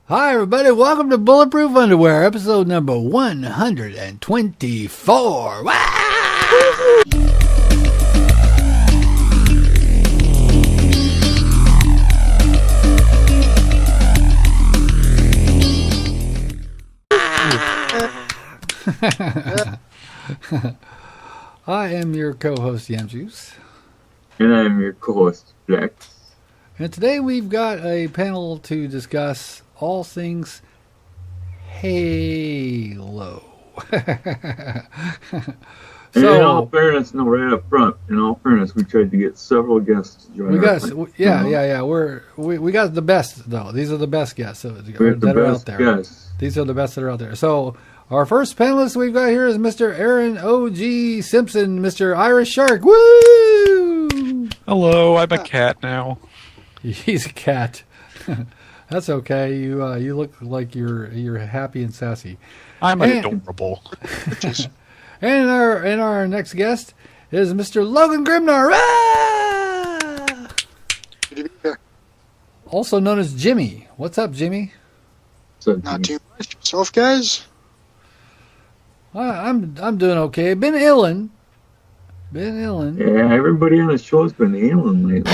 Hi, everybody. Welcome to Bulletproof Underwear, episode number 124. Wow! I am your co-host, Yamjuice. And I am your co-host, Flex. And today we've got a panel to discuss all things Halo. In all fairness, no, right up front. In all fairness, we tried to get several guests to join. We got we got the best though. These are the best guests that are out there. Guests. These are the best that are out there. So our first panelist we've got here is Mr. Aaron O.G. Simpson, Mr. Irish Shark. Woo! Hello, I'm a cat now. He's a cat. That's okay. You look like you're happy and sassy. I'm adorable. And our next guest is Mr. Logan Grimnar. Ah! Also known as Jimmy. What's up, Jimmy? Not too much. Yourself, guys? I'm doing okay. Been illin'. Yeah, everybody on the show's been ailing lately.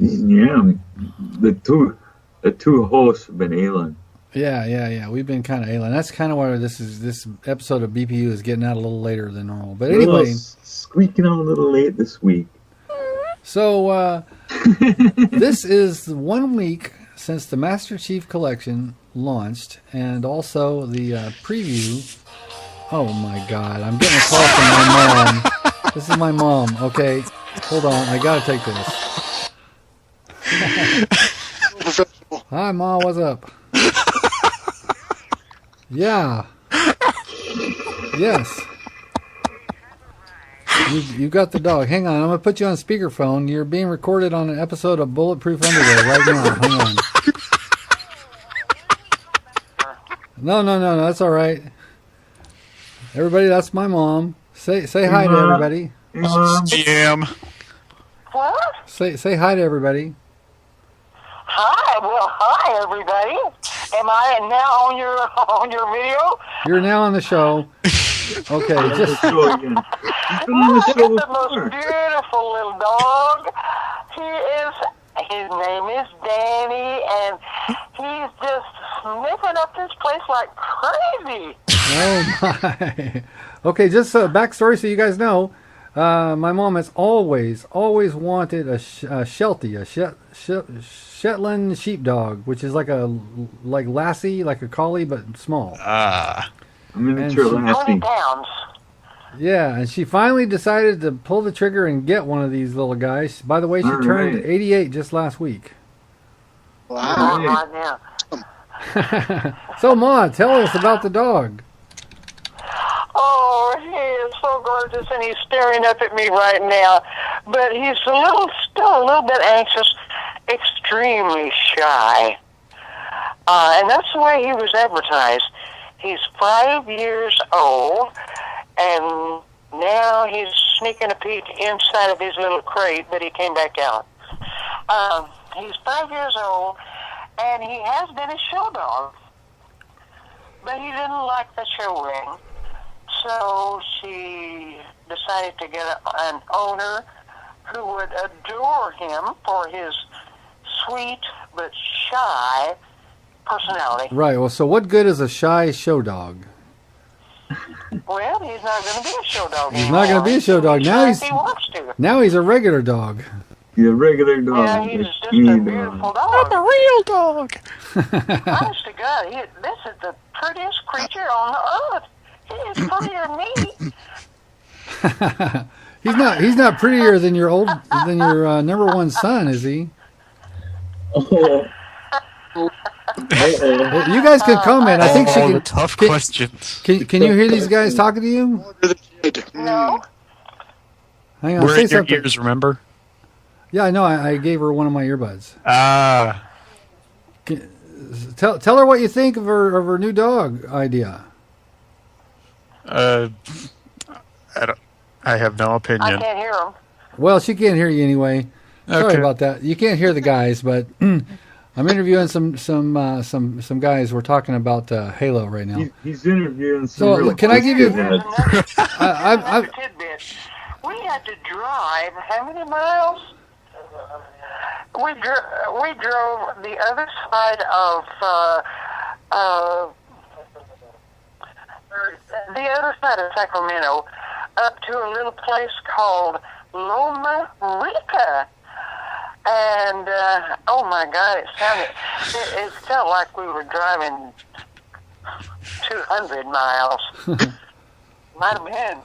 Yeah, the two hosts have been ailing. Yeah. We've been kind of ailing. That's kind of why this episode of BPU is getting out a little later than normal. But anyway, squeaking out a little late this week. So this is 1 week since the Master Chief Collection launched, and also the preview. Oh my God! I'm getting a call from my mom. This is my mom. Okay, hold on. I gotta take this. Hi, Ma. What's up? Yeah. Yes. You got the dog. Hang on. I'm gonna put you on speakerphone. You're being recorded on an episode of Bulletproof Underwear right now. Hang on. No. That's all right. Everybody, that's my mom. Say hi to everybody. Jim. What? Say hi to everybody. Hi, well, hi everybody. Am I now on your video? You're now on the show. Okay, just Look at the most beautiful little dog. His name is Danny, and he's just sniffing up this place like crazy. oh my. Okay, just a backstory so you guys know. My mom has always wanted a Sheltie, a Shetland sheepdog, which is like Lassie, like a collie, but small. A miniature Lassie. 20 pounds. Yeah, and she finally decided to pull the trigger and get one of these little guys. By the way, she turned 88 just last week. Wow. Right now. So, Ma, tell us about the dog. Oh, he is so gorgeous, and he's staring up at me right now. But he's still a little bit anxious, extremely shy. And that's the way he was advertised. He's 5 years old, and now he's sneaking a peek inside of his little crate, but he came back out. He's 5 years old, and he has been a show dog, but he didn't like the show ring. So she decided to get an owner who would adore him for his sweet but shy personality. Right. Well, so what good is a shy show dog? Well, he's not going to be a show dog He's anymore. not going to be a show dog. Now he's a regular dog. He's a regular dog. Yeah, he's just a beautiful dog. I'm a real dog. Honest to God, this is the prettiest creature on the earth. He is prettier than me. He's not prettier than your number one son, is he? Oh. You guys can comment. I think she can. Tough questions. Can you hear these guys talking to you? No. Hang on. We're Say in your something. ears, remember? Yeah, I know. I gave her one of my earbuds. Tell her what you think of her new dog idea. I have no I opinion. can't hear him. Well, she can't hear you anyway. Sorry Okay. about that. You can't hear the guys, but I'm interviewing some guys. We're talking about Halo right now. He's interviewing some. So, real can I give you- heads. Another tidbit. We had to drive how many miles? We drove the other side of Sacramento up to a little place called Loma Rica. And, oh my God, it felt like we were driving 200 miles. Might have been.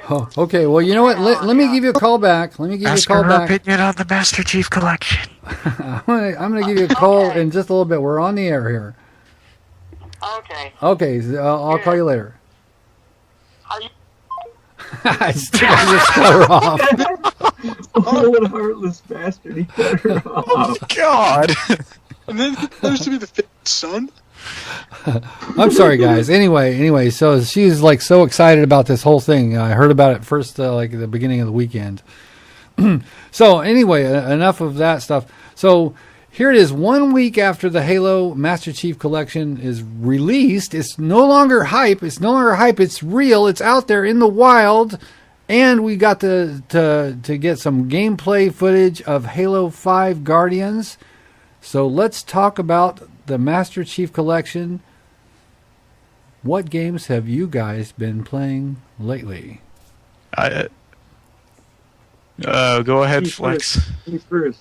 Oh, okay. Well, you know what? Let me give you a call back. Let me give you a Ask call her back. opinion on the Master Chief Collection. I'm gonna give you a call in just a little bit. We're on the air here. Okay. Okay, so I'll call you later. Are you? I just cut her off. Oh, what a heartless bastard! He cut her off. God. And then he claims to be the fifth son. I'm sorry, guys. Anyway, so she's like so excited about this whole thing. I heard about it first, like at the beginning of the weekend. So anyway, enough of that stuff. So here it is, 1 week after the Halo Master Chief Collection is released. It's no longer hype. It's real. It's out there in the wild. And we got to get some gameplay footage of Halo 5 Guardians. So let's talk about the Master Chief Collection. What games have you guys been playing lately? Go ahead, Me Flex. first. Me first.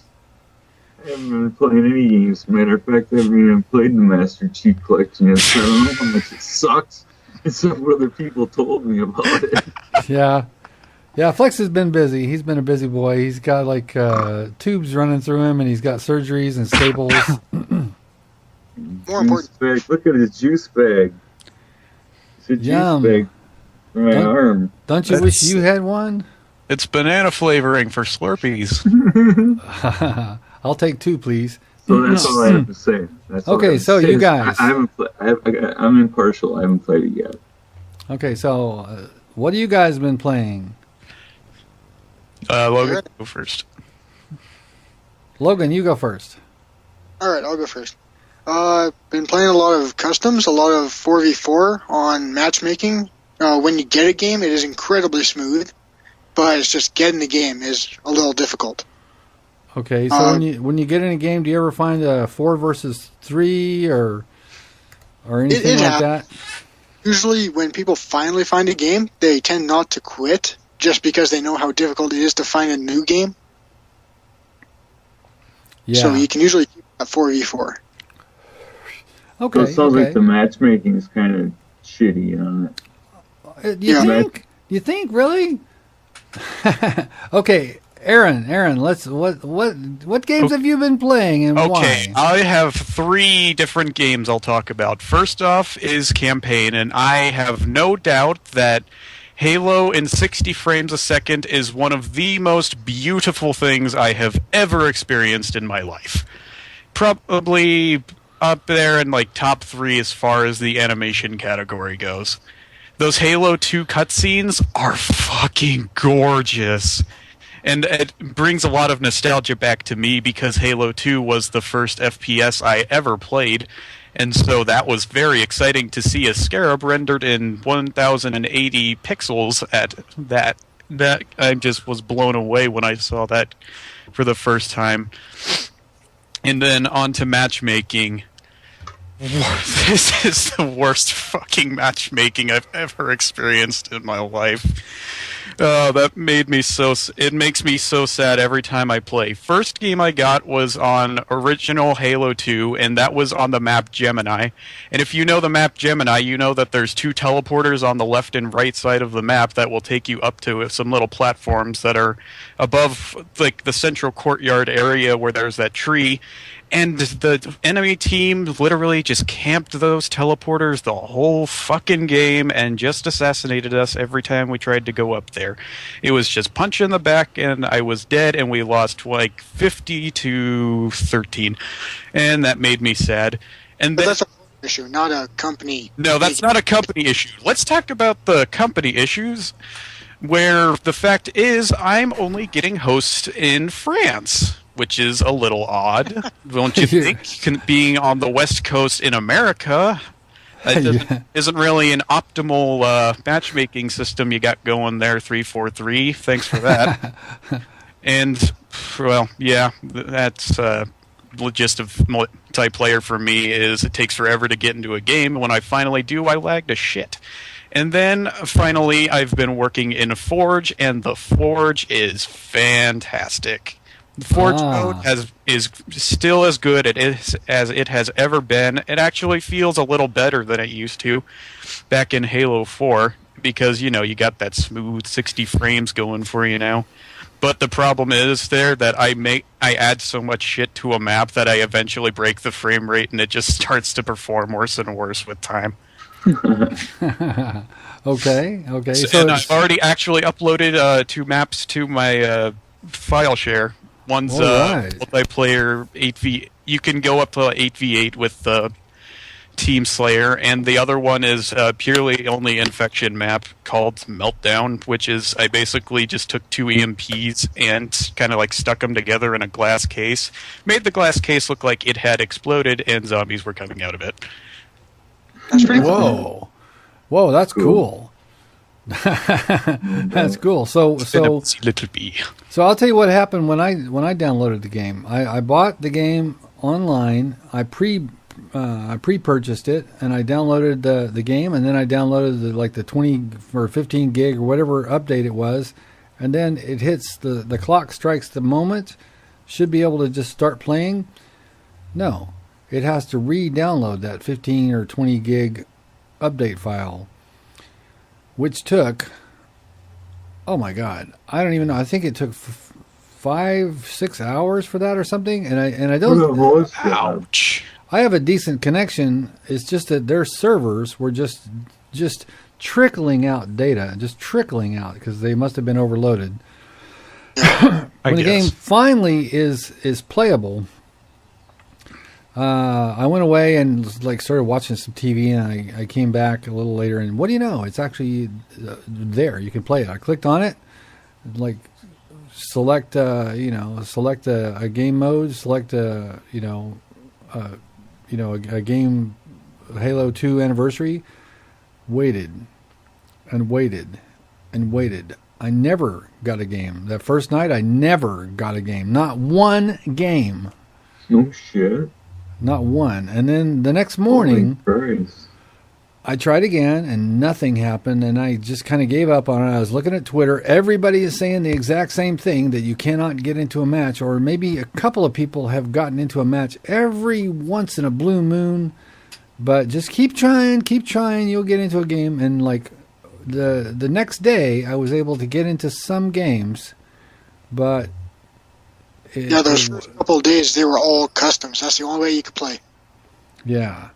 I haven't been playing any games. Matter of fact, I haven't even played the Master Chief Collection yet, so I don't know how much it sucks. Except what other people told me about it. Yeah, Flex has been busy. He's been a busy boy. He's got like tubes running through him, and he's got surgeries and staples. More important. Bag. Look at his juice bag. It's a juice Yum. bag for my arm. Don't you wish you had one? It's banana flavoring for Slurpees. I'll take two, please. So that's all I have to say. That's all I Okay, have to so say. you guys. I haven't. I'm impartial. I haven't played it yet. Okay, so what have you guys been playing? Logan, go first. Logan, you go first. All right, I'll go first. Been playing a lot of customs, a lot of 4v4 on matchmaking. When you get a game, it is incredibly smooth, but it's just getting the game is a little difficult. Okay, so when you get in a game, do you ever find a 4 versus 3 or anything like that? Usually, when people finally find a game, they tend not to quit just because they know how difficult it is to find a new game. Yeah. So you can usually keep a 4v4. Okay. So it sounds okay. like the matchmaking is kind of shitty on it. You Yeah. think? You think really? Okay, Aaron, what games have you been playing and Okay, why? I have 3 different games I'll talk about. First off is campaign, and I have no doubt that Halo in 60 frames a second is one of the most beautiful things I have ever experienced in my life. Probably up there in like top 3 as far as the animation category goes. Those Halo 2 cutscenes are fucking gorgeous. And it brings a lot of nostalgia back to me because Halo 2 was the first FPS I ever played. And so that was very exciting to see a scarab rendered in 1080 pixels at that. That I just was blown away when I saw that for the first time. And then on to matchmaking. This is the worst fucking matchmaking I've ever experienced in my life. That made me it makes me so sad every time I play. First game I got was on original Halo 2, and that was on the map Gemini. And if you know the map Gemini, you know that there's 2 teleporters on the left and right side of the map that will take you up to some little platforms that are above like the central courtyard area where there's that tree. And the enemy team literally just camped those teleporters the whole fucking game and just assassinated us every time we tried to go up there. It was just punch in the back and I was dead and we lost like 50 to 13. And that made me sad. And But that's a issue, not a company. No, that's not a company issue. Let's talk about the company issues, where the fact is I'm only getting hosts in France. which is a little odd. Don't you think, being on the West Coast in America, isn't really an optimal matchmaking system you got going there, 343. Thanks for that. And, well, yeah, that's the gist of multiplayer for me is it takes forever to get into a game. When I finally do, I lag to shit. And then, finally, I've been working in a Forge, and the Forge is fantastic. The Forge mode is still as good as it has ever been. It actually feels a little better than it used to back in Halo 4 because, you got that smooth 60 frames going for you now. But the problem is that I add so much shit to a map that I eventually break the frame rate and it just starts to perform worse and worse with time. Okay. And I've already actually uploaded 2 maps to my file share. One's multiplayer 8v. You can go up to 8v8 with the Team Slayer, and the other one is purely only infection map called Meltdown, which is I basically just took 2 EMPs and kind of like stuck them together in a glass case, made the glass case look like it had exploded, and zombies were coming out of it. That's pretty cool. Whoa, that's cool. That's cool. So little bee. So I'll tell you what happened when I downloaded the game. I bought the game online. I pre-purchased it, and I downloaded the game, and then I downloaded the 20 or 15 gig or whatever update it was, and then it hits the clock strikes the moment. Should be able to just start playing. No, it has to re-download that 15 or 20 gig update file, which took, oh my God, I don't even know. I think it took 5-6 hours for that or something. And I don't. Ouch. I have a decent connection. It's just that their servers were just trickling out data, just trickling out because they must have been overloaded. When the game finally is playable, I went away and started watching some TV, and I came back a little later, and what do you know? It's actually there. You can play it. I clicked on it, select a game mode, select a game, Halo 2 anniversary. Waited and waited and waited. I never got a game. That first night, I never got a game. Not one game. No shit. Not one. And then the next morning, I tried again, and nothing happened, and I just kind of gave up on it. I was looking at Twitter. Everybody is saying the exact same thing, that you cannot get into a match, or maybe a couple of people have gotten into a match every once in a blue moon, but just keep trying, you'll get into a game. And the next day, I was able to get into some games, but... those first couple of days, they were all customs. That's the only way you could play. Yeah.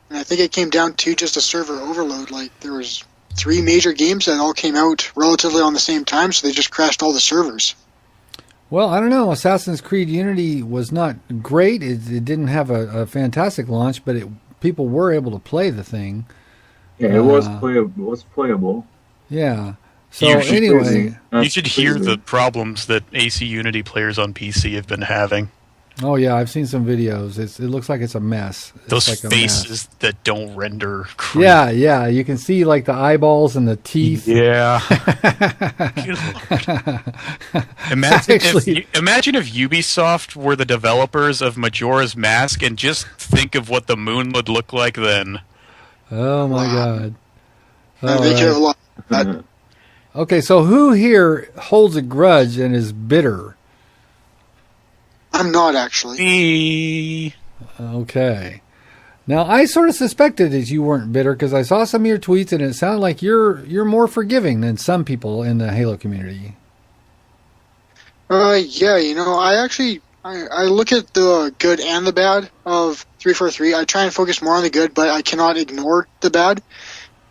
And I think it came down to just a server overload. There was 3 major games that all came out relatively on the same time, so they just crashed all the servers. Well, I don't know. Assassin's Creed Unity was not great. It didn't have a fantastic launch, but people were able to play the thing. Yeah, it was playable. Yeah. So anyway, you should hear the problems that AC Unity players on PC have been having. Oh yeah, I've seen some videos. It looks like it's a mess. Those faces that don't render. Creep. Yeah, you can see the eyeballs and the teeth. Yeah. Imagine if Ubisoft were the developers of Majora's Mask, and just think of what the moon would look like then. Oh my God. They could have lost that. Okay, so who here holds a grudge and is bitter? I'm not, actually. Me. Okay. Now, I sort of suspected that you weren't bitter because I saw some of your tweets, and it sounded like you're more forgiving than some people in the Halo community. Yeah, I look at the good and the bad of 343. I try and focus more on the good, but I cannot ignore the bad.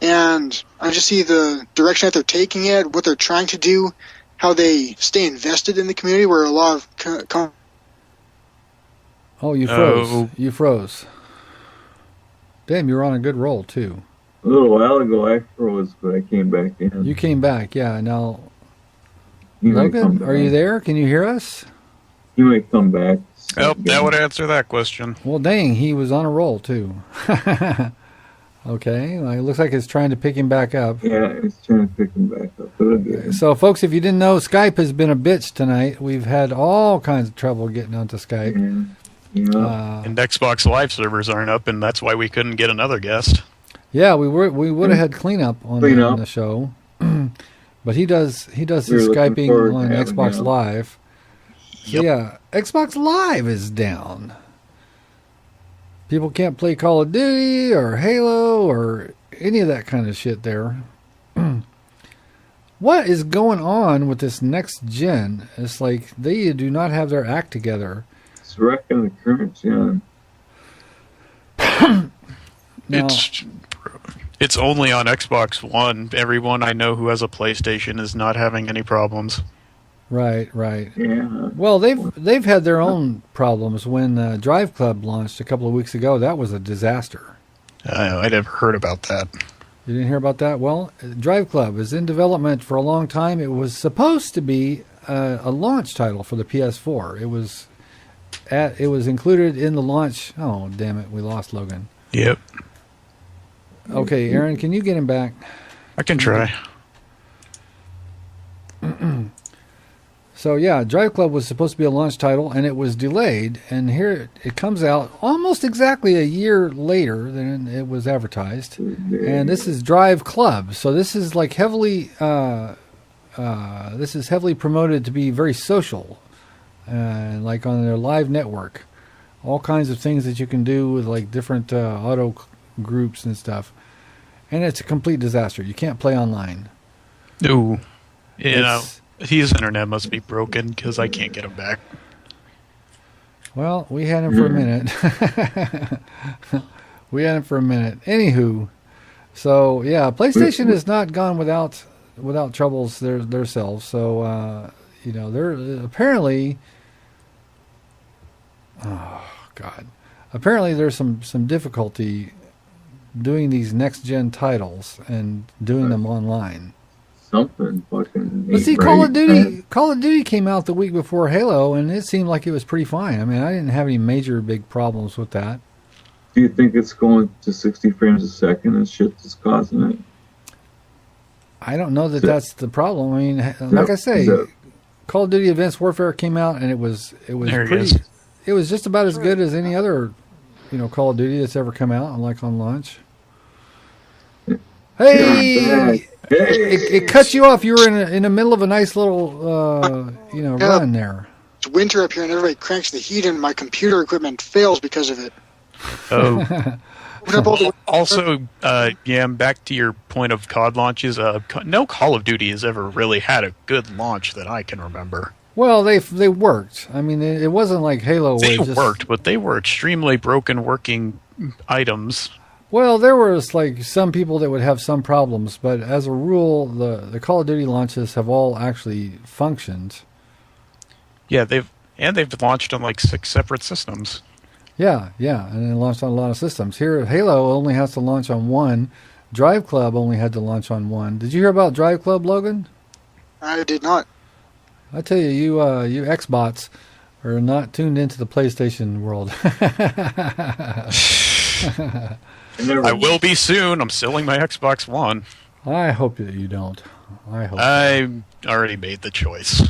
And I just see the direction that they're taking it, what they're trying to do, how they stay invested in the community, where a lot of... Oh, you froze. Oh. You froze. Damn, you were on a good roll, too. A little while ago, I froze, but I came back in. You came back, yeah. Now, Logan, are you there? Can you hear us? He might come back. Oh, that would answer that question. Well, dang, he was on a roll too. Okay, well, it looks like it's trying to pick him back up. Yeah, it's trying to pick him back up. But again, So, folks, if you didn't know, Skype has been a bitch tonight. We've had all kinds of trouble getting onto Skype. And Xbox Live servers aren't up, and that's why we couldn't get another guest. Yeah, we would have had cleanup on the show, but he does his Skyping on Xbox Live. So, yeah, Xbox Live is down. People can't play Call of Duty or Halo or any of that kind of shit there. What is going on with this next gen? It's like they do not have their act together. It's wrecking the current gen. Now, It's only on Xbox One. Everyone I know who has a PlayStation is not having any problems. right. Yeah. Well, they've had their own problems. When Drive Club launched a couple of weeks ago, that was a disaster. I never heard about that. You didn't hear about that? Well, Drive Club is in development for a long time. It was supposed to be a launch title for the PS4. It was included in the launch. Oh, damn it, we lost Logan. Yep. Okay, Aaron, can you get him back? I can try. So, yeah, Drive Club was supposed to be a launch title, and it was delayed. And here it comes out almost exactly a year later than it was advertised. And this is Drive Club. So this is like heavily promoted to be very social, like on their live network. All kinds of things that you can do with like different auto groups and stuff. And it's a complete disaster. You can't play online. Ooh. You know, his internet must be broken because I can't get him back. Well, we had him for a minute. Anywho, so yeah, PlayStation has not gone without troubles themselves. So they're apparently. Oh God! Apparently, there's some difficulty doing these next gen titles and doing them online. Something fucking. But see, Call of Duty came out the week before Halo, and it seemed like it was pretty fine. I mean, I didn't have any major big problems with that. Do you think it's going to 60 frames a second and shit that's causing it? I don't know that's the problem. I mean, like I say, Call of Duty Advanced Warfare came out, and it was pretty. It was just about as good as any other, Call of Duty that's ever come out, like on launch. Hey. It cut you off. You were in the middle of a nice little, run there. It's winter up here, and everybody cranks the heat, and my computer equipment fails because of it. Oh. Also, back to your point of COD launches. No Call of Duty has ever really had a good launch that I can remember. Well, they worked. I mean, it wasn't like Halo. They worked, but they were extremely broken working items. Well, there was like some people that would have some problems, but as a rule, the Call of Duty launches have all actually functioned. Yeah, they've launched on like 6 separate systems. Yeah, and it launched on a lot of systems. Here, Halo only has to launch on one. Drive Club only had to launch on one. Did you hear about Drive Club, Logan? I did not. I tell you, you Xbots are not tuned into the PlayStation world. I will be soon. I'm selling my Xbox One. I hope that you don't. I already made the choice.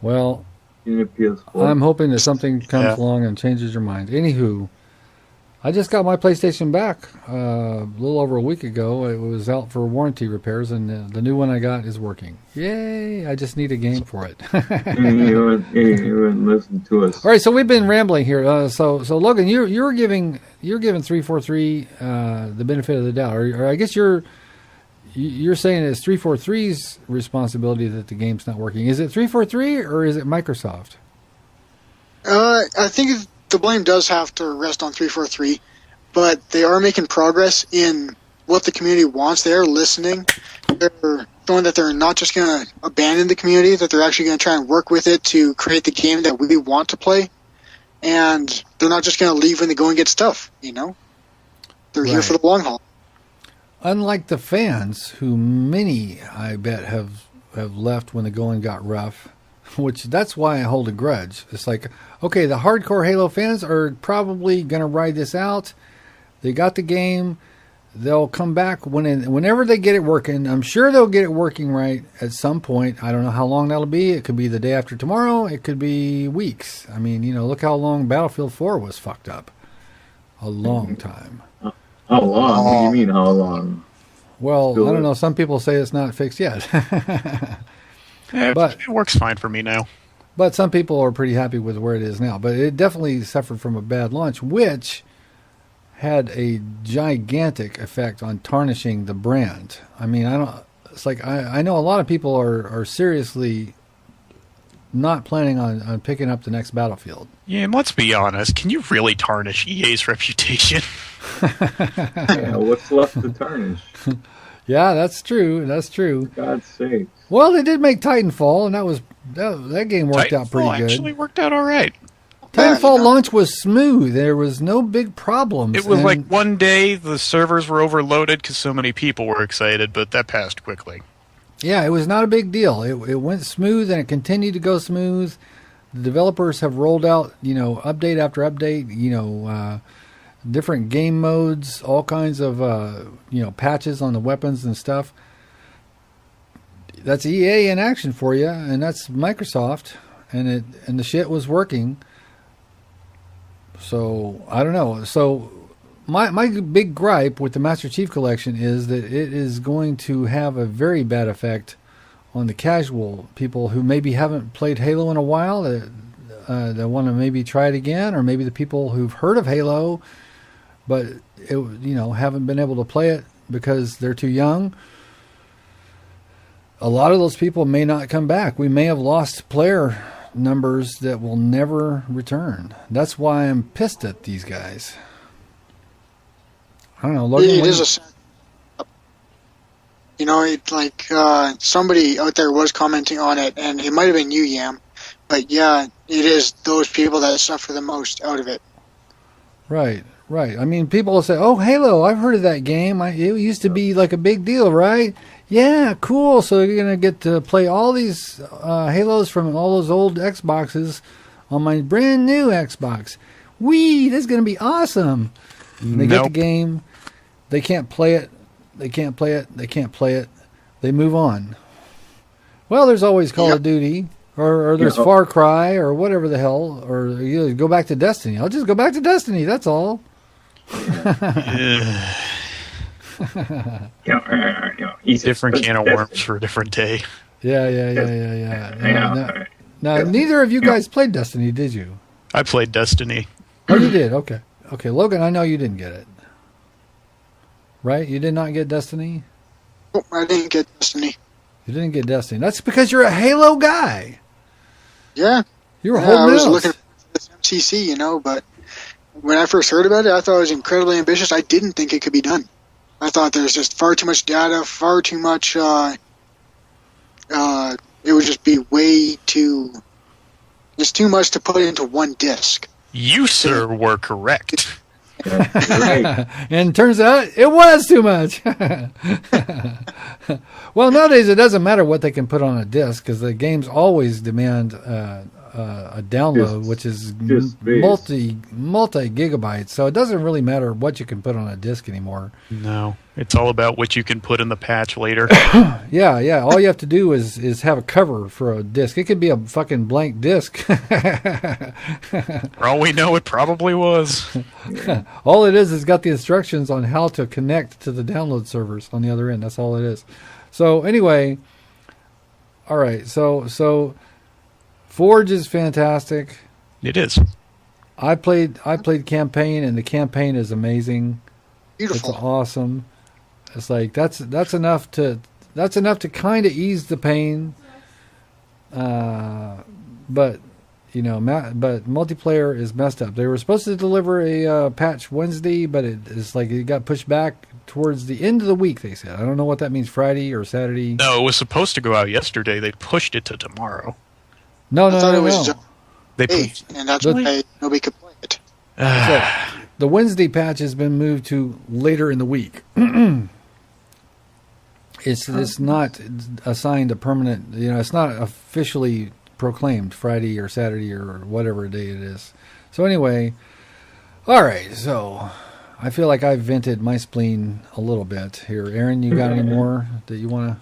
Well, I'm hoping that something comes along and changes your mind. Anywho, I just got my PlayStation back a little over a week ago. It was out for warranty repairs, and the new one I got is working. Yay! I just need a game for it. You wouldn't listen to us. All right, so we've been rambling here. So Logan, you're giving 343 the benefit of the doubt, or I guess you're saying it's 343's responsibility that the game's not working. Is it 343 or is it Microsoft? I think the blame does have to rest on 343, but they are making progress in what the community wants. They are listening. They're showing that they're not just going to abandon the community, that they're actually going to try and work with it to create the game that we want to play. And they're not just going to leave when they go and get stuff, They're here for the long haul. Unlike the fans, who many, I bet, have left when the going got rough, which that's why I hold a grudge. It's like, okay, the hardcore Halo fans are probably going to ride this out. They got the game. They'll come back whenever they get it working. I'm sure they'll get it working right at some point. I don't know how long that'll be. It could be the day after tomorrow. It could be weeks. I mean, look how long Battlefield 4 was fucked up. A long time. How long? What do you mean, how long? Well, I don't know. Some people say it's not fixed yet. But it works fine for me now. But some people are pretty happy with where it is now. But it definitely suffered from a bad launch, which had a gigantic effect on tarnishing the brand. I mean, it's like I know a lot of people are seriously not planning on picking up the next Battlefield. Yeah, and let's be honest, can you really tarnish EA's reputation? Yeah, what's left to tarnish? Yeah, that's true. That's true. For God's sake. Well, they did make Titanfall, and that game worked out pretty good. Actually worked out all right. Titanfall launch was smooth. There was no big problems. It was like one day the servers were overloaded because so many people were excited, but that passed quickly. Yeah, it was not a big deal. It went smooth, and it continued to go smooth. The developers have rolled out, update after update, different game modes, all kinds of, patches on the weapons and stuff. That's EA in action for you, and that's Microsoft, and the shit was working. So, I don't know. So, my big gripe with the Master Chief Collection is that it is going to have a very bad effect on the casual people who maybe haven't played Halo in a while, that want to maybe try it again, or maybe the people who've heard of Halo, but haven't been able to play it because they're too young. A lot of those people may not come back. We may have lost player numbers that will never return. That's why I'm pissed at these guys. I don't know. Logan, it is somebody out there was commenting on it, and it might have been you, Yam, but yeah, it is those people that suffer the most out of it. Right. I mean, people will say, "Oh, Halo, I've heard of that game. It used to be like a big deal, right? Yeah, cool. So you're gonna get to play all these Halos from all those old Xboxes on my brand new Xbox. Wee, this is gonna be awesome." And they get the game, they can't play it. They move on. Well, there's always Call of Duty, or there's Far Cry, or whatever the hell, or go back to Destiny. I'll just go back to Destiny. That's all. Different can of worms for a different day. Yeah. Now, neither of you guys played Destiny, did you? I played Destiny. Oh, you did? Okay, Logan, I know you didn't get it. Right? You did not get Destiny? Oh, I didn't get Destiny. You didn't get Destiny. That's because you're a Halo guy. Yeah. You were holding out. I was looking for this MCC, but when I first heard about it, I thought it was incredibly ambitious. I didn't think it could be done. I thought there was just far too much data, far too much. It would just be way too. There's too much to put into one disc. You, sir, were correct. And turns out it was too much. Well, nowadays it doesn't matter what they can put on a disc because the games always demand a download, which is multi gigabytes. So it doesn't really matter what you can put on a disc anymore. No, it's all about what you can put in the patch later. Yeah. All you have to do is have a cover for a disc. It could be a fucking blank disc. For all we know, it probably was. All it is got the instructions on how to connect to the download servers on the other end. That's all it is. So anyway, all right. So Forge is fantastic. It is. I played campaign, and the campaign is amazing. Beautiful. It's awesome. It's like that's enough to kind of ease the pain. But multiplayer is messed up. They were supposed to deliver a patch Wednesday, but it got pushed back towards the end of the week. They said. I don't know what that means. Friday or Saturday. No, it was supposed to go out yesterday. They pushed it to tomorrow. No. It was just they and that's why nobody could play it. So, the Wednesday patch has been moved to later in the week. It's not assigned a permanent. It's not officially proclaimed Friday or Saturday or whatever day it is. So anyway, all right. So I feel like I've vented my spleen a little bit here. Aaron, you got any more that you want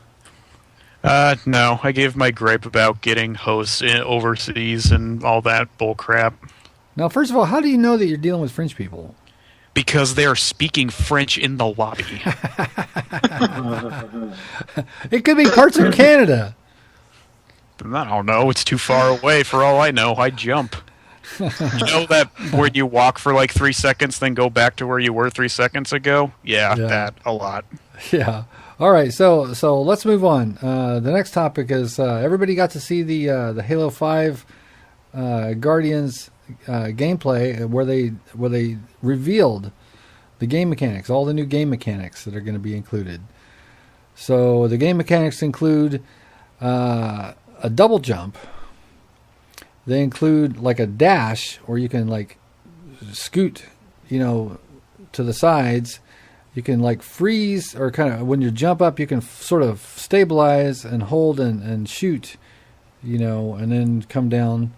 to? No. I gave my gripe about getting hosts overseas and all that bull crap. Now, first of all, how do you know that you're dealing with French people? Because they are speaking French in the lobby. It could be parts of Canada. I don't know. It's too far away. For all I know, I jump. You know that where you walk for like 3 seconds, then go back to where you were 3 seconds ago? Yeah, that a lot. Yeah. All right. So let's move on. The next topic is everybody got to see the Halo 5 Guardians gameplay where they revealed the game mechanics, all the new game mechanics that are going to be included. So the game mechanics include a double jump. They include like a dash, or you can like scoot, to the sides. You can like freeze, or kind of when you jump up, you can sort of stabilize and hold and shoot, and then come down.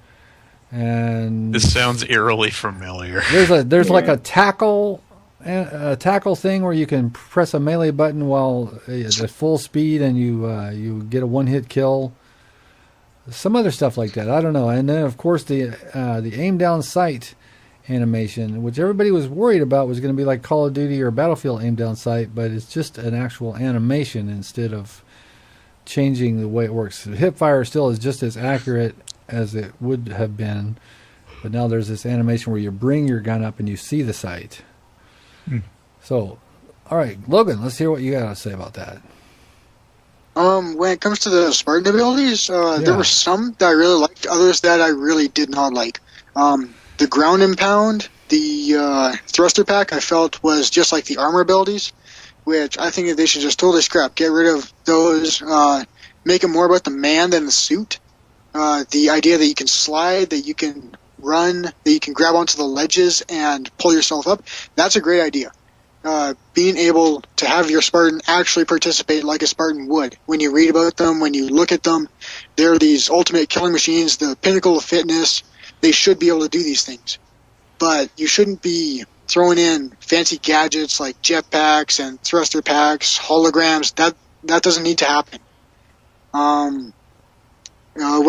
And this sounds eerily familiar. There's like a tackle thing where you can press a melee button while at full speed, and you get a one-hit kill. Some other stuff like that. I don't know. And then of course the aim down sight animation, which everybody was worried about was going to be like Call of Duty or Battlefield aim down sight, but it's just an actual animation instead of changing the way it works. Hipfire still is just as accurate as it would have been, but now there's this animation where you bring your gun up and you see the sight. So, all right, Logan, let's hear what you got to say about that. When it comes to the Spartan abilities, there were some that I really liked, others that I really did not like. The ground and pound, the thruster pack, I felt was just like the armor abilities, which I think that they should just totally scrap. Get rid of those, make it more about the man than the suit. The idea that you can slide, that you can run, that you can grab onto the ledges and pull yourself up, that's a great idea. Being able to have your Spartan actually participate like a Spartan would. When you read about them, when you look at them, they're these ultimate killing machines, the pinnacle of fitness. They should be able to do these things. But you shouldn't be throwing in fancy gadgets like jetpacks and thruster packs, holograms. That doesn't need to happen. When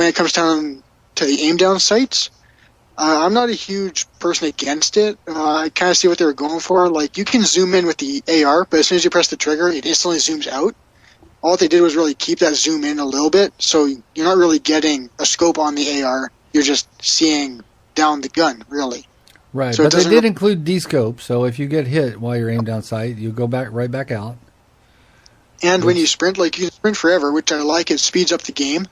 it comes down to the aim down sights, I'm not a huge person against it. I kind of see what they were going for. Like, you can zoom in with the AR, but as soon as you press the trigger, it instantly zooms out. All they did was really keep that zoom in a little bit, so you're not really getting a scope on the AR. You're just seeing down the gun, really. Right, so but they did include D-scope, so if you get hit while you're aimed down sight, you go right back out. And when you sprint, like, you can sprint forever, which I like. It speeds up the game,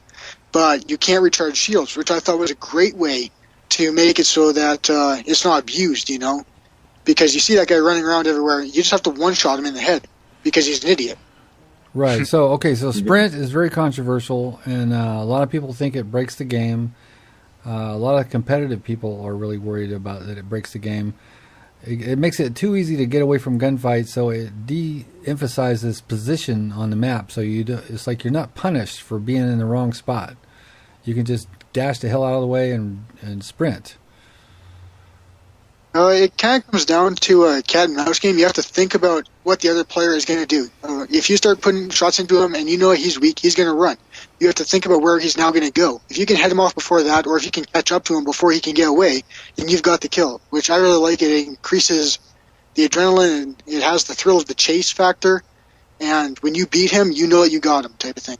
but you can't recharge shields, which I thought was a great way to make it so that it's not abused, because you see that guy running around everywhere. You just have to one-shot him in the head because he's an idiot. Right. So sprint is very controversial, and a lot of people think it breaks the game. A lot of competitive people are really worried about that it breaks the game. It makes it too easy to get away from gunfights, so it de-emphasizes position on the map. So it's like you're not punished for being in the wrong spot. You can just dash the hell out of the way and sprint. It kind of comes down to a cat and mouse game. You have to think about what the other player is going to do. If you start putting shots into him and you know he's weak, he's going to run. You have to think about where he's now going to go. If you can head him off before that, or if you can catch up to him before he can get away, then you've got the kill, which I really like. It increases the adrenaline, and it has the thrill of the chase factor. And when you beat him, you know that you got him, type of thing.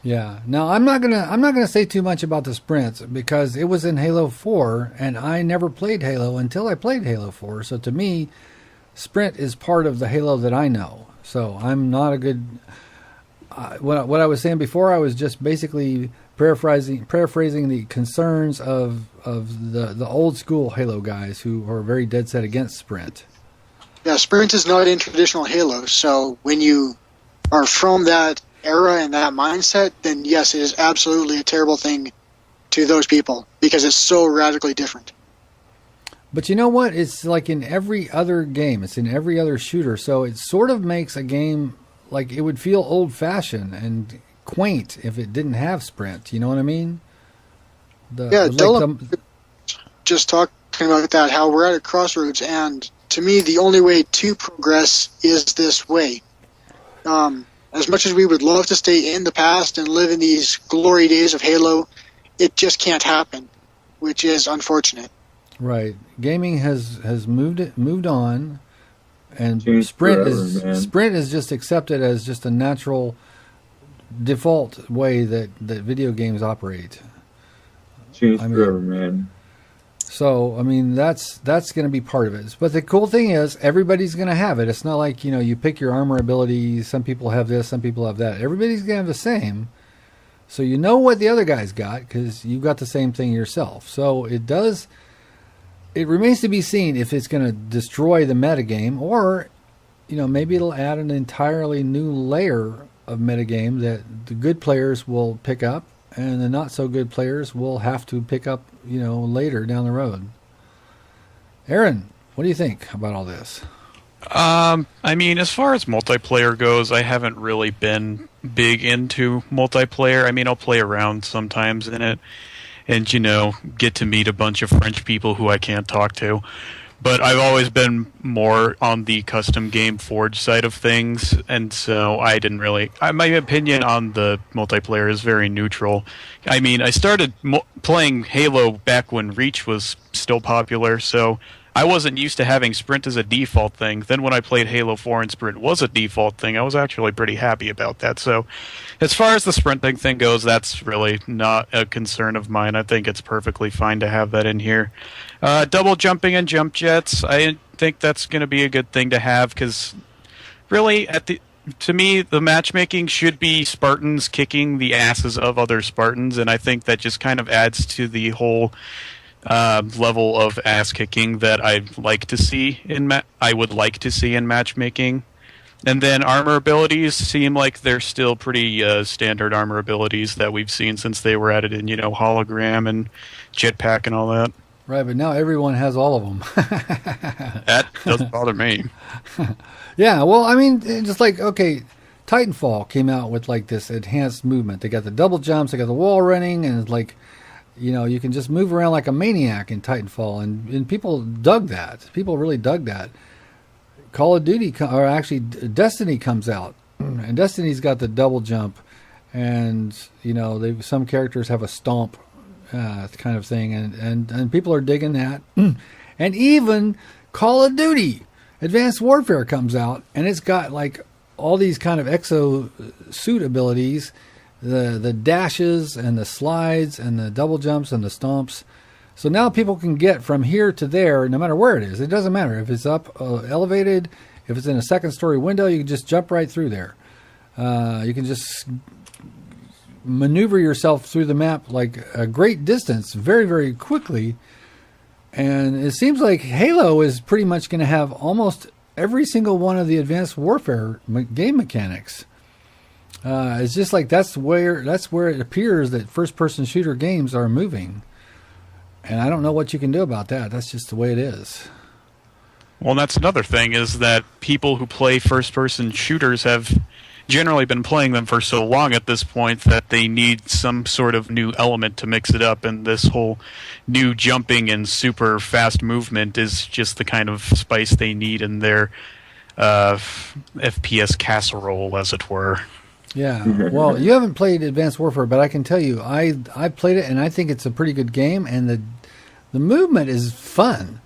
Yeah. Now I'm not gonna say too much about the sprints because it was in Halo 4, and I never played Halo until I played Halo 4. So to me, sprint is part of the Halo that I know. So I'm not a good. What I was saying before, I was just basically paraphrasing the concerns of the old school Halo guys who are very dead set against sprint. Yeah, sprint is not in traditional Halo. So when you are from that era and that mindset, then yes, it is absolutely a terrible thing to those people because it's so radically different. But you know what? It's like in every other game. It's in every other shooter. So it sort of makes a game like it would feel old-fashioned and quaint if it didn't have sprint. You know what I mean? Dylan just talking about that, how we're at a crossroads, and to me, the only way to progress is this way. As much as we would love to stay in the past and live in these glory days of Halo, it just can't happen, which is unfortunate. Right. Gaming has moved on, and Changed Sprint forever, is just accepted as just a natural default way that video games operate. Changed forever, man. So, I mean, that's going to be part of it. But the cool thing is, everybody's going to have it. It's not like, you pick your armor ability. Some people have this, some people have that. Everybody's going to have the same. So you know what the other guy's got because you've got the same thing yourself. So it remains to be seen if it's going to destroy the metagame or, maybe it'll add an entirely new layer of metagame that the good players will pick up and the not so good players will have to pick up, later down the road. Aaron, what do you think about all this? I mean, as far as multiplayer goes, I haven't really been big into multiplayer. I mean, I'll play around sometimes in it and, get to meet a bunch of French people who I can't talk to. But I've always been more on the custom game Forge side of things, and so I didn't really... my opinion on the multiplayer is very neutral. I mean, I started playing Halo back when Reach was still popular, so I wasn't used to having Sprint as a default thing. Then when I played Halo 4 and Sprint was a default thing, I was actually pretty happy about that. So as far as the sprinting thing goes, that's really not a concern of mine. I think it's perfectly fine to have that in here. Double jumping and jump jets, I think that's going to be a good thing to have because really, to me, the matchmaking should be Spartans kicking the asses of other Spartans, and I think that just kind of adds to the whole level of ass kicking that I would like to see in matchmaking. And then armor abilities seem like they're still pretty standard armor abilities that we've seen since they were added in, hologram and jetpack and all that. Right, but now everyone has all of them. That doesn't bother me. Yeah, well, I mean, just like, okay, Titanfall came out with like this enhanced movement. They got the double jumps, they got the wall running, and it's like, you can just move around like a maniac in Titanfall, and people dug that. People really dug that. Call of Duty, or actually Destiny comes out, and Destiny's got the double jump, and, some characters have a stomp kind of thing, and people are digging that. And even Call of Duty Advanced Warfare comes out, and it's got like all these kind of exo suit abilities, the dashes and the slides and the double jumps and the stomps. So now people can get from here to there no matter where it is. It doesn't matter if it's up elevated, if it's in a second story window, you can just jump right through there. You can just maneuver yourself through the map like a great distance very, very quickly. And it seems like Halo is pretty much going to have almost every single one of the Advanced Warfare game mechanics. It's just like that's where it appears that first-person shooter games are moving. And I don't know what you can do about that. That's just the way it is. Well, that's another thing, is that people who play first-person shooters have generally been playing them for so long at this point that they need some sort of new element to mix it up, and this whole new jumping and super fast movement is just the kind of spice they need in their FPS casserole, as it were. Yeah, well, you haven't played Advanced Warfare, but I can tell you, I played it, and I think it's a pretty good game, and the movement is fun.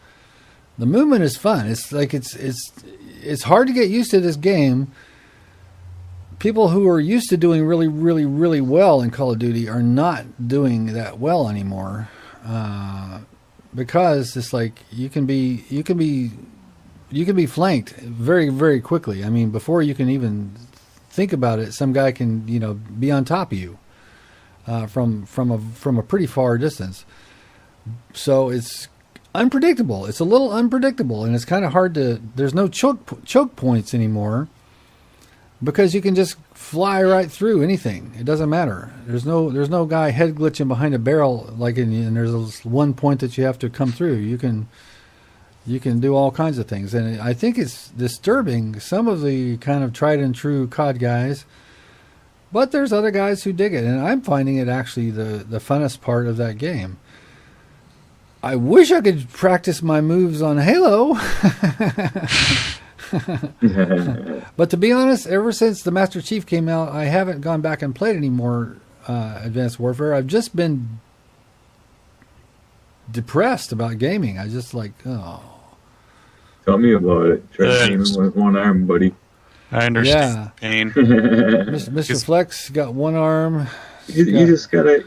The movement is fun. It's like it's hard to get used to this game. People who are used to doing really, really, really well in Call of Duty are not doing that well anymore, because it's like you can be flanked very, very quickly. I mean, before you can even think about it, some guy can be on top of you from a pretty far distance. So it's unpredictable. It's a little unpredictable, and it's kind of hard to. There's no choke points anymore, because you can just fly right through anything. It doesn't matter. There's no guy head glitching behind a barrel and there's one point that you have to come through. You can do all kinds of things, and I think it's disturbing some of the kind of tried and true COD guys But there's other guys who dig it, and I'm finding it actually the funnest part of that game. I wish I could practice my moves on Halo. But to be honest, ever since the Master Chief came out, I haven't gone back and played any more Advanced Warfare. I've just been depressed about gaming. I just like, oh. Tell me about it. Try gaming with one arm, buddy. I understand pain. Mr. Flex got one arm. You just gotta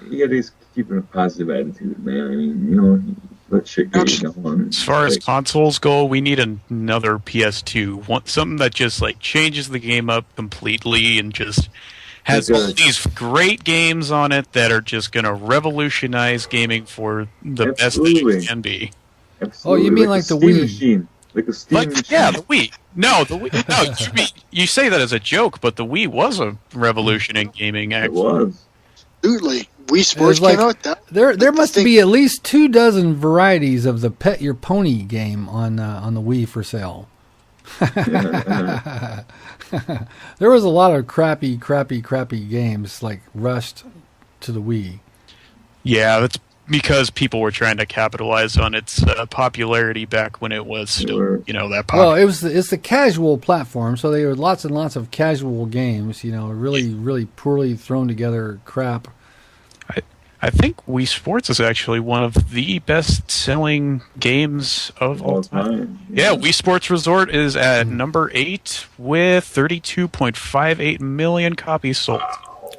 keep a positive attitude, man. I mean, let shit go on. As far as consoles go, we need another PS2. Something that just like changes the game up completely and just has all these great games on it that are just going to revolutionize gaming for the best that it can be. Absolutely. Oh, you mean like the Wii? Machine. Like a Steam machine. Yeah, the Wii. No, the Wii. No, you say that as a joke, but the Wii was a revolution in gaming. Actually. It was. Absolutely. Wii Sports came out. There must be at least 24 varieties of the Pet Your Pony game on the Wii for sale. There was a lot of crappy games like rushed to the Wii. Yeah, that's because people were trying to capitalize on its popularity back when it was still, that popular. Well, it's the casual platform, so there were lots and lots of casual games. Really poorly thrown together crap. I think Wii Sports is actually one of the best-selling games of all time. Yeah, Wii Sports Resort is at number 8 with 32.58 million copies sold.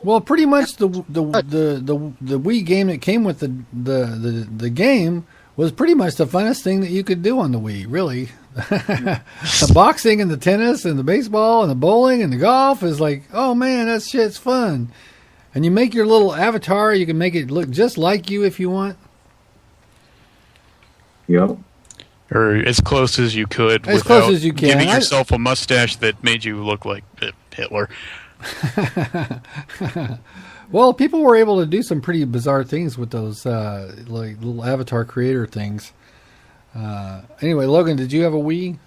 Well, pretty much the Wii game that came with the game was pretty much the funnest thing that you could do on the Wii. Really, the boxing and the tennis and the baseball and the bowling and the golf is like, oh man, that shit's fun. And you make your little avatar. You can make it look just like you if you want. Yep. Or as close as you could. As close as you can. Giving yourself a mustache that made you look like Hitler. Well, people were able to do some pretty bizarre things with those like little avatar creator things. Anyway, Logan, did you have a Wii?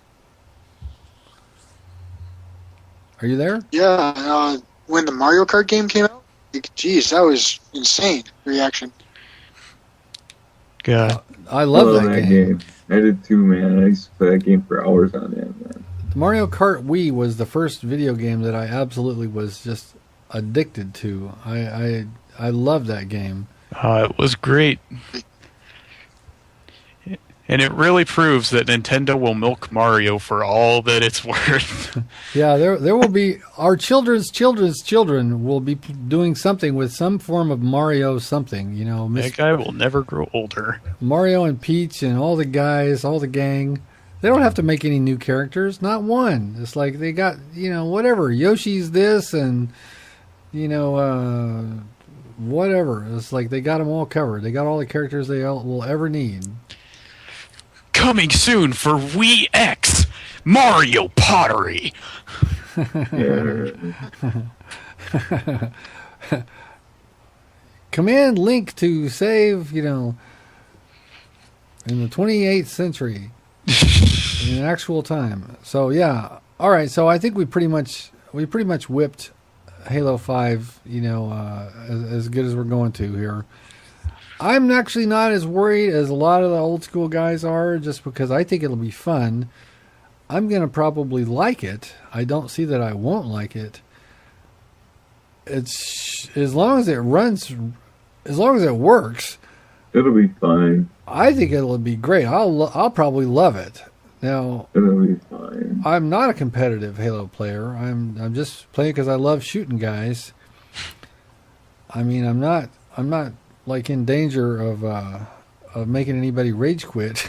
Are you there? Yeah. When the Mario Kart game came out. Geez, that was insane reaction. God, I love that game. I did too, man. I used to play that game for hours on end, man. Mario Kart Wii was the first video game that I absolutely was just addicted to. I loved that game. It was great. And it really proves that Nintendo will milk Mario for all that it's worth. Yeah, there will be our children's children will be doing something with some form of Mario something. That guy will never grow older. Mario and Peach and all the guys, all the gang. They don't have to make any new characters, not one. It's like they got whatever Yoshi's this and whatever. It's like they got them all covered. They got all the characters they will ever need. Coming soon for Wii X, Mario Pottery. Command link to save, in the 28th century, in actual time. So yeah, all right. So I think we pretty much whipped Halo 5, as good as we're going to here. I'm actually not as worried as a lot of the old school guys are, just because I think it'll be fun. I'm going to probably like it. I don't see that I won't like it. It's as long as it runs, as long as it works. It'll be fine. I think it'll be great. I'll probably love it. Now, it'll be fine. I'm not a competitive Halo player. I'm just playing because I love shooting guys. I mean, I'm not like in danger of making anybody rage quit.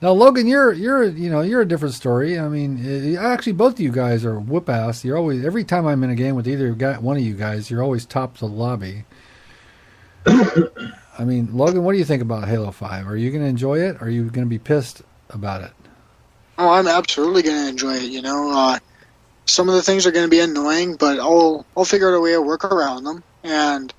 Now, Logan, you're a different story. I mean, actually, both of you guys are whoop ass. You're always, every time I'm in a game with either one of you guys, you're always top of the lobby. I mean, Logan, what do you think about Halo 5? Are you going to enjoy it? Or are you going to be pissed about it? Oh, I'm absolutely going to enjoy it. Some of the things are going to be annoying, but I'll figure out a way to work around them. And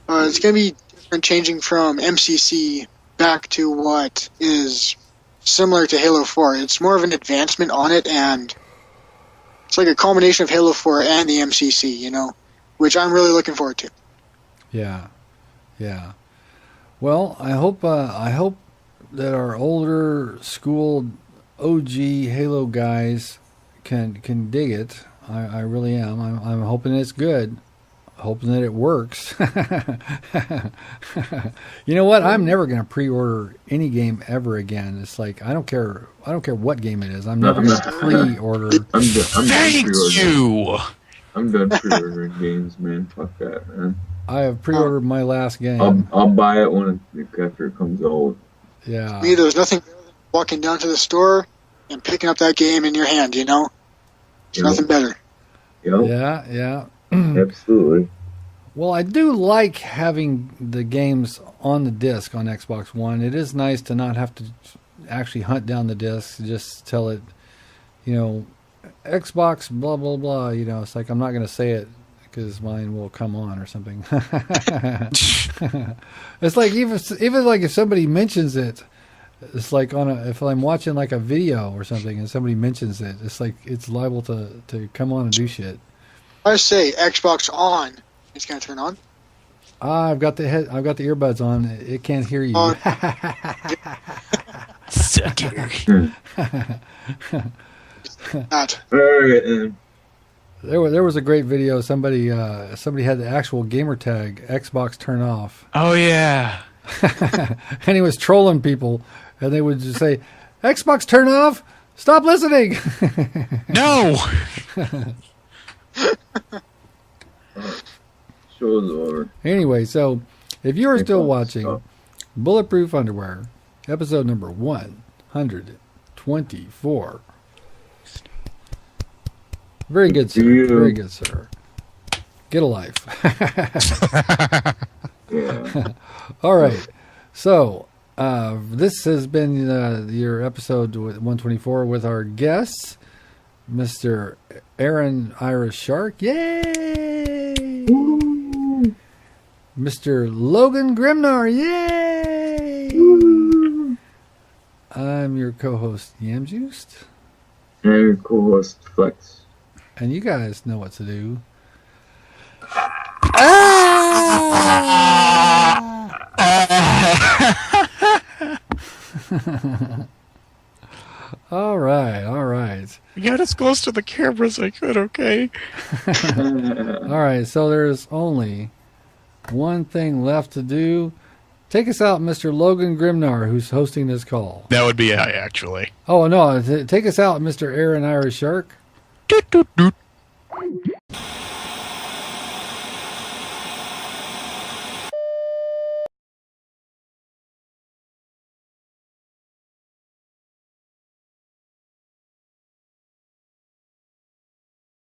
it's going to be different, changing from MCC back to what is similar to Halo 4. It's more of an advancement on it, and It's like a combination of Halo 4 and the MCC, you know, which I'm really looking forward to. Yeah. Well, I hope that our older school OG Halo guys can dig it. I really am. I'm hoping it's good. Hoping that it works. You know what? I'm never going to pre-order any game ever again. It's like I don't care what game it is. I'm never going to pre-order. Thank you. I'm done pre-ordering games, man. Fuck that, man. I have pre-ordered my last game. I'll buy it after it comes out. Yeah. Me, there's nothing better than walking down to the store and picking up that game in your hand, you know? There's nothing better. Yep. Yeah. Absolutely. Well, I do like having the games on the disc on Xbox One. It is nice to not have to actually hunt down the disc, just tell it, you know, Xbox blah blah blah. You know, it's like I'm not going to say it because mine will come on or something. It's like even like if somebody mentions it, it's like if I'm watching like a video or something and somebody mentions it, it's like it's liable to come on and do shit. I say Xbox on. It's going to turn on. I've got the earbuds on. It can't hear you. Sucker. That. All right. There was a great video. Somebody had the actual gamer tag Xbox turn off, Oh yeah. and he was trolling people, and they would just say, "Xbox turn off, stop listening." No. Show's over. Anyway, so if you are still Xbox watching stuff. Bulletproof Underwear, episode number 124. Very good, sir. you. Very good, sir. Get a life. Yeah. All right. So, this has been your episode 124 with our guests, Mr. Aaron Irish Shark. Yay! Woo. Mr. Logan Grimnar. Yay! Woo. I'm your co-host, Yam Juiced. And your co-host Flex. And you guys know what to do. All right. You got as close to the camera as I could, okay? All right, so there's only one thing left to do. Take us out, Mr. Logan Grimnar, who's hosting this call. That would be I, actually. Oh, no, take us out, Mr. Aaron Irish Shark. Doot, doot, doot.